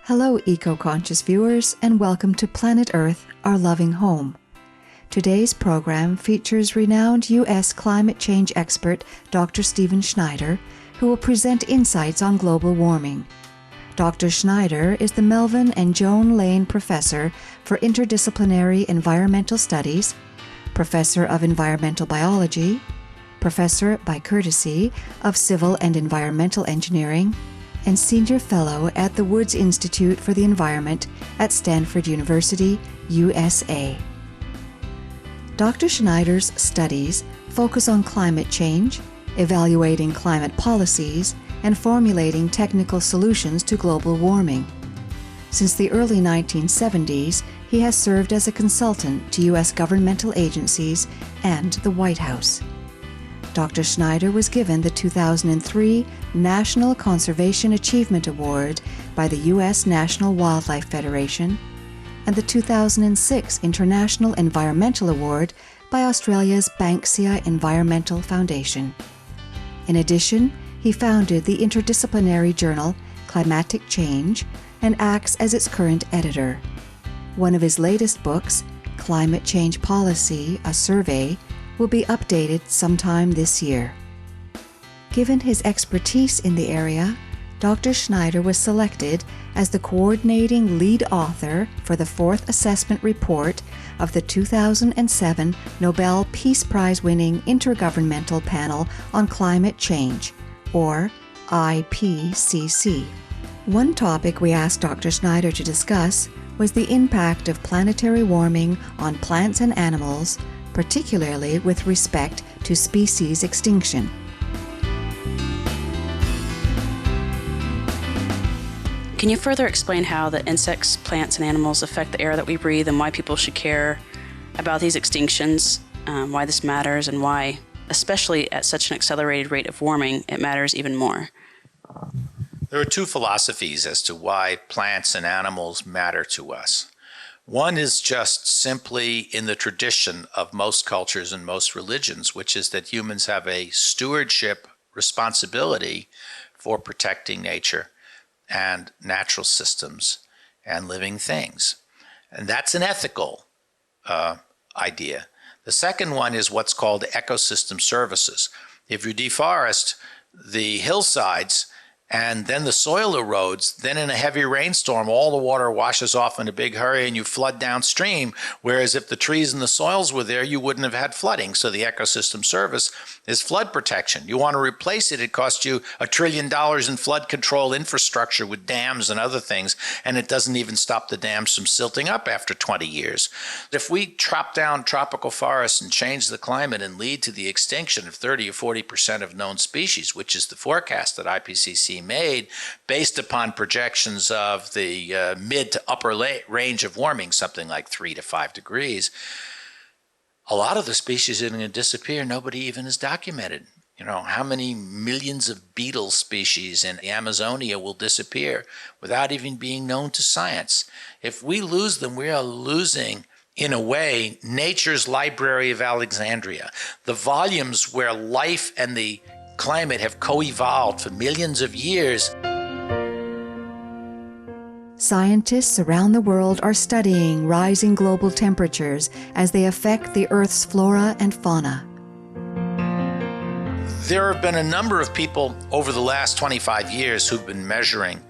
Hello, eco-conscious viewers, and welcome to Planet Earth, Our Loving Home. Today's program features renowned U.S. climate change expert Dr. Stephen Schneider, who will present insights on global warming. Dr. Schneider is the Melvin and Joan Lane Professor for Interdisciplinary Environmental Studies, Professor of Environmental Biology, Professor by Courtesy of Civil and Environmental Engineering, and Senior Fellow at the Woods Institute for the Environment at Stanford University, USA. Dr. Schneider's studies focus on climate change, evaluating climate policies, and formulating technical solutions to global warming. Since the early 1970s, he has served as a consultant to U.S. governmental agencies and the White House. Dr. Schneider was given the 2003 National Conservation Achievement Award by the U.S. National Wildlife Federation and the 2006 International Environmental Award by Australia's Banksia Environmental Foundation. In addition, he founded the interdisciplinary journal Climatic Change and acts as its current editor. One of his latest books, Climate Change Policy, A Survey, will be updated sometime this year. Given his expertise in the area, Dr. Schneider was selected as the coordinating lead author for the fourth assessment report of the 2007 Nobel Peace Prize-winning Intergovernmental Panel on Climate Change, or IPCC. One topic we asked Dr. Schneider to discuss was the impact of planetary warming on plants and animals, particularly with respect to species extinction. Can you further explain how the insects, plants, and animals affect the air that we breathe and why people should care about these extinctions, why this matters, and why, especially at such an accelerated rate of warming, it matters even more? There are two philosophies as to why plants and animals matter to us. One is just simply in the tradition of most cultures and most religions, which is that humans have a stewardship responsibility for protecting nature and natural systems and living things. And that's an ethical idea. The second one is what's called ecosystem services. If you deforest the hillsides and then the soil erodes, then in a heavy rainstorm, all the water washes off in a big hurry and you flood downstream, whereas if the trees and the soils were there, you wouldn't have had flooding. So the ecosystem service is flood protection. You want to replace it, it costs you $1 trillion in flood control infrastructure with dams and other things, and it doesn't even stop the dams from silting up after 20 years. If we chop down tropical forests and change the climate and lead to the extinction of 30 or 40% of known species, which is the forecast that IPCC made based upon projections of the mid to upper range of warming, something like 3 to 5 degrees, a lot of the species are going to disappear. Nobody even has documented. You know, how many millions of beetle species in the Amazonia will disappear without even being known to science? If we lose them, we are losing, in a way, nature's Library of Alexandria, the volumes where life and the climate have co-evolved for millions of years. Scientists around the world are studying rising global temperatures as they affect the Earth's flora and fauna. There have been a number of people over the last 25 years who've been measuring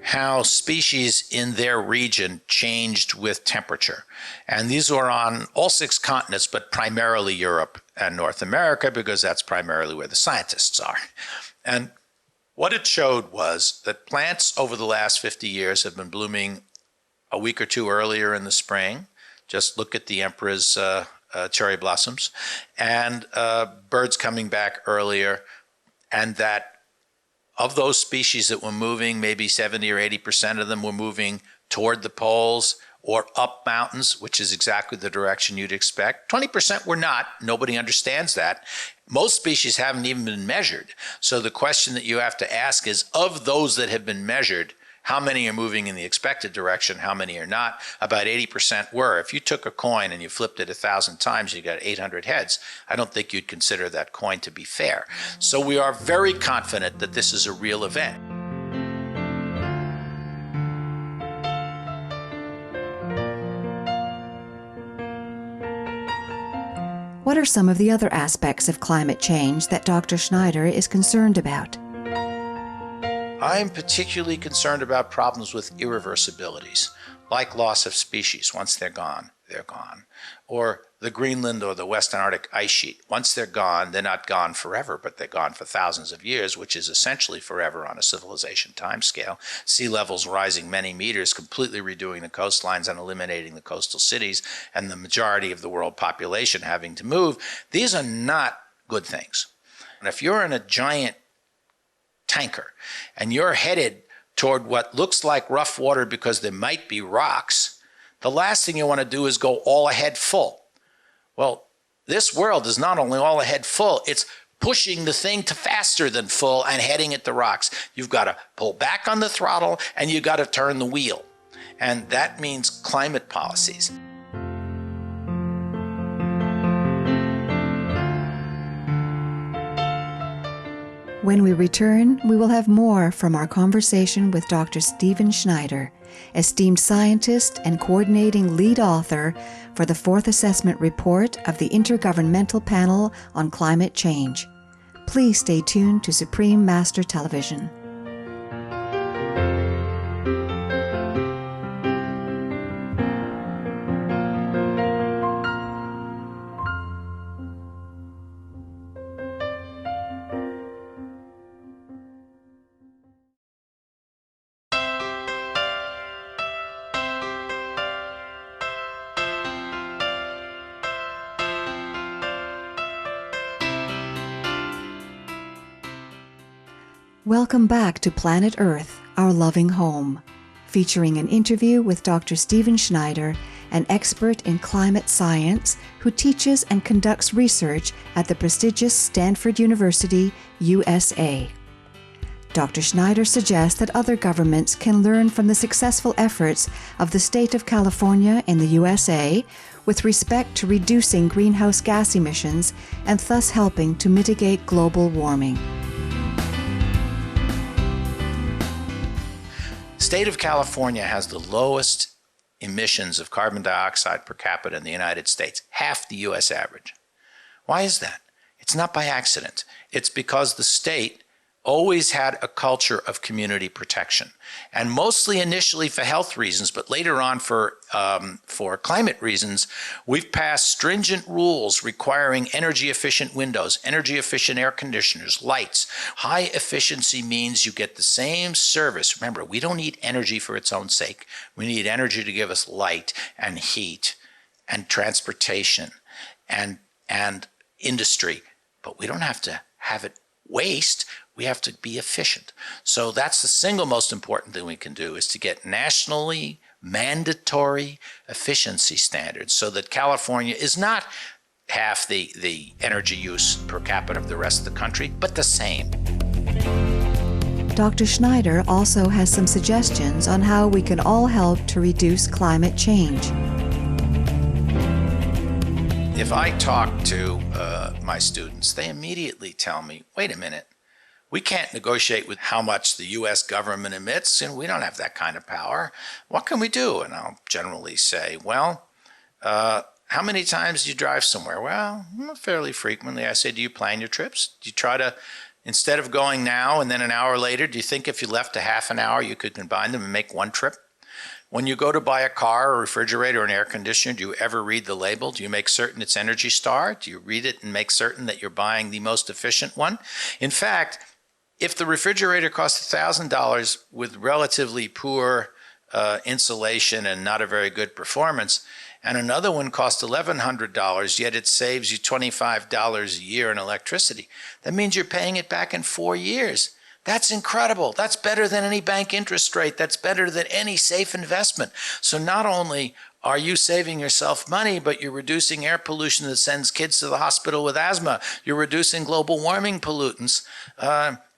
how species in their region changed with temperature. And these were on all 6 continents, but primarily Europe and North America, because that's primarily where the scientists are. And what it showed was that plants over the last 50 years have been blooming a week or two earlier in the spring. Just look at the emperor's cherry blossoms, and birds coming back earlier, and that of those species that were moving, maybe 70 or 80% of them were moving toward the poles or up mountains, which is exactly the direction you'd expect. 20% were not. Nobody understands that. Most species haven't even been measured. So the question that you have to ask is, of those that have been measured, how many are moving in the expected direction? How many are not? About 80% were. If you took a coin and you flipped it 1,000 times, you got 800 heads. I don't think you'd consider that coin to be fair. So we are very confident that this is a real event. What are some of the other aspects of climate change that Dr. Schneider is concerned about? I'm particularly concerned about problems with irreversibilities, like loss of species. Once they're gone, they're gone. Or the Greenland or the West Arctic ice sheet. Once they're gone, they're not gone forever, but they're gone for thousands of years, which is essentially forever on a civilization timescale. Sea levels rising many meters, completely redoing the coastlines and eliminating the coastal cities, and the majority of the world population having to move. These are not good things. And if you're in a giant tanker and you're headed toward what looks like rough water because there might be rocks, the last thing you want to do is go all ahead full. Well, this world is not only all ahead full, it's pushing the thing to faster than full and heading at the rocks. You've got to pull back on the throttle and you've got to turn the wheel. And that means climate policies. When we return, we will have more from our conversation with Dr. Stephen Schneider, esteemed scientist and coordinating lead author for the fourth assessment report of the Intergovernmental Panel on Climate Change. Please stay tuned to Supreme Master Television. Welcome back to Planet Earth, Our Loving Home, featuring an interview with Dr. Stephen Schneider, an expert in climate science who teaches and conducts research at the prestigious Stanford University, USA. Dr. Schneider suggests that other governments can learn from the successful efforts of the state of California in the USA with respect to reducing greenhouse gas emissions and thus helping to mitigate global warming. The state of California has the lowest emissions of carbon dioxide per capita in the United States, half the U.S. average. Why is that? It's not by accident. It's because the state always had a culture of community protection, and mostly initially for health reasons, but later on for climate reasons, we've passed stringent rules requiring energy-efficient windows, energy-efficient air conditioners, lights. High efficiency means you get the same service. Remember, we don't need energy for its own sake. We need energy to give us light and heat and transportation and industry, but we don't have to have it waste. We have to be efficient. So that's the single most important thing we can do, is to get nationally mandatory efficiency standards so that California is not half the energy use per capita of the rest of the country, but the same. Dr. Schneider also has some suggestions on how we can all help to reduce climate change. If I talk to my students, they immediately tell me, wait a minute, we can't negotiate with how much the U.S. government emits, and we don't have that kind of power. What can we do? And I'll generally say, well, how many times do you drive somewhere? Well, fairly frequently. I say, do you plan your trips? Do you try to, instead of going now and then an hour later, do you think if you left a half an hour, you could combine them and make one trip? When you go to buy a car, a refrigerator, or an air conditioner, do you ever read the label? Do you make certain it's Energy Star? Do you read it and make certain that you're buying the most efficient one? In fact, if the refrigerator costs $1,000 with relatively poor insulation and not a very good performance, and another one costs $1,100, yet it saves you $25 a year in electricity, that means you're paying it back in 4 years. That's incredible. That's better than any bank interest rate. That's better than any safe investment. So not only are you saving yourself money, but you're reducing air pollution that sends kids to the hospital with asthma. You're reducing global warming pollutants.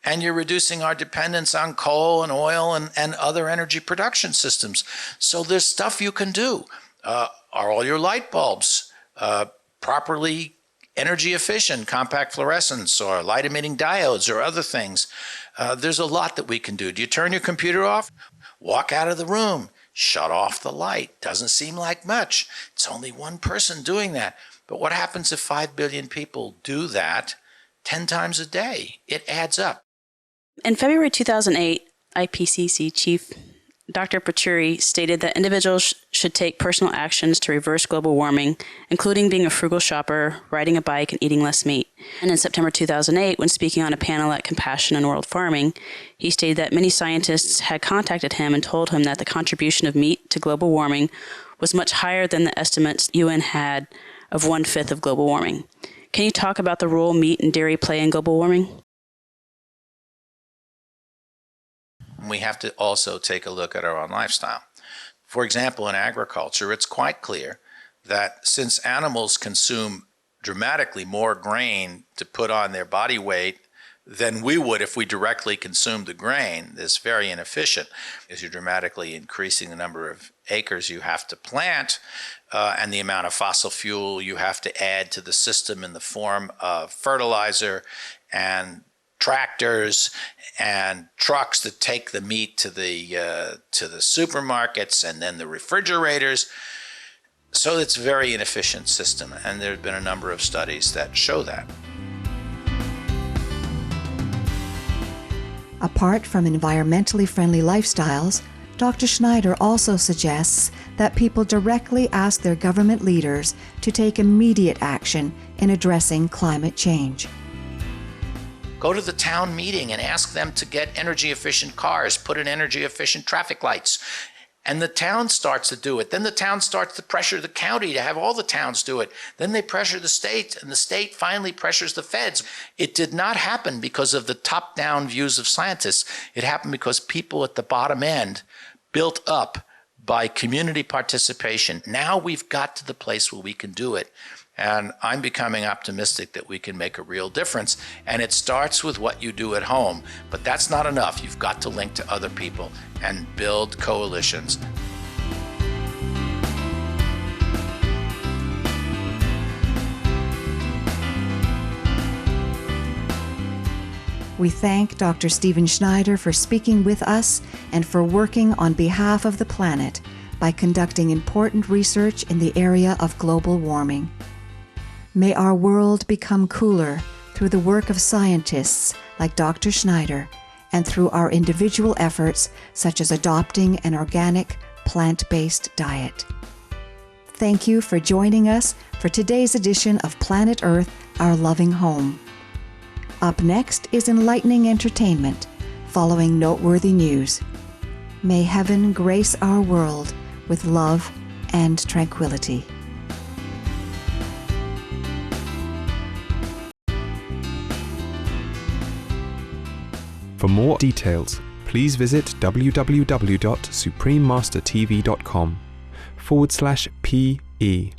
And you're reducing our dependence on coal and oil and other energy production systems. So there's stuff you can do. Are all your light bulbs properly energy efficient, compact fluorescents or light emitting diodes or other things? There's a lot that we can do. Do you turn your computer off? Walk out of the room. Shut off the light. Doesn't seem like much. It's only one person doing that. But what happens if 5 billion people do that 10 times a day? It adds up. In February 2008, IPCC Chief Dr. Pachuri stated that individuals should take personal actions to reverse global warming, including being a frugal shopper, riding a bike, and eating less meat. And in September 2008, when speaking on a panel at Compassion in World Farming, he stated that many scientists had contacted him and told him that the contribution of meat to global warming was much higher than the estimates UN had of 1/5 of global warming. Can you talk about the role meat and dairy play in global warming? We have to also take a look at our own lifestyle. For example, in agriculture, it's quite clear that since animals consume dramatically more grain to put on their body weight than we would if we directly consumed the grain, it's very inefficient, because you're dramatically increasing the number of acres you have to plant and the amount of fossil fuel you have to add to the system in the form of fertilizer and tractors and trucks that take the meat to the supermarkets and then the refrigerators. So it's a very inefficient system, and there have been a number of studies that show that. Apart from environmentally friendly lifestyles, Dr. Schneider also suggests that people directly ask their government leaders to take immediate action in addressing climate change. Go to the town meeting and ask them to get energy-efficient cars, put in energy-efficient traffic lights. And the town starts to do it. Then the town starts to pressure the county to have all the towns do it. Then they pressure the state, and the state finally pressures the feds. It did not happen because of the top-down views of scientists. It happened because people at the bottom end built up by community participation. Now we've got to the place where we can do it. And I'm becoming optimistic that we can make a real difference. And it starts with what you do at home. But that's not enough. You've got to link to other people and build coalitions. We thank Dr. Stephen Schneider for speaking with us and for working on behalf of the planet by conducting important research in the area of global warming. May our world become cooler through the work of scientists like Dr. Schneider and through our individual efforts such as adopting an organic, plant-based diet. Thank you for joining us for today's edition of Planet Earth, Our Loving Home. Up next is enlightening entertainment, following noteworthy news. May heaven grace our world with love and tranquility. For more details, please visit www.suprememastertv.com/PE.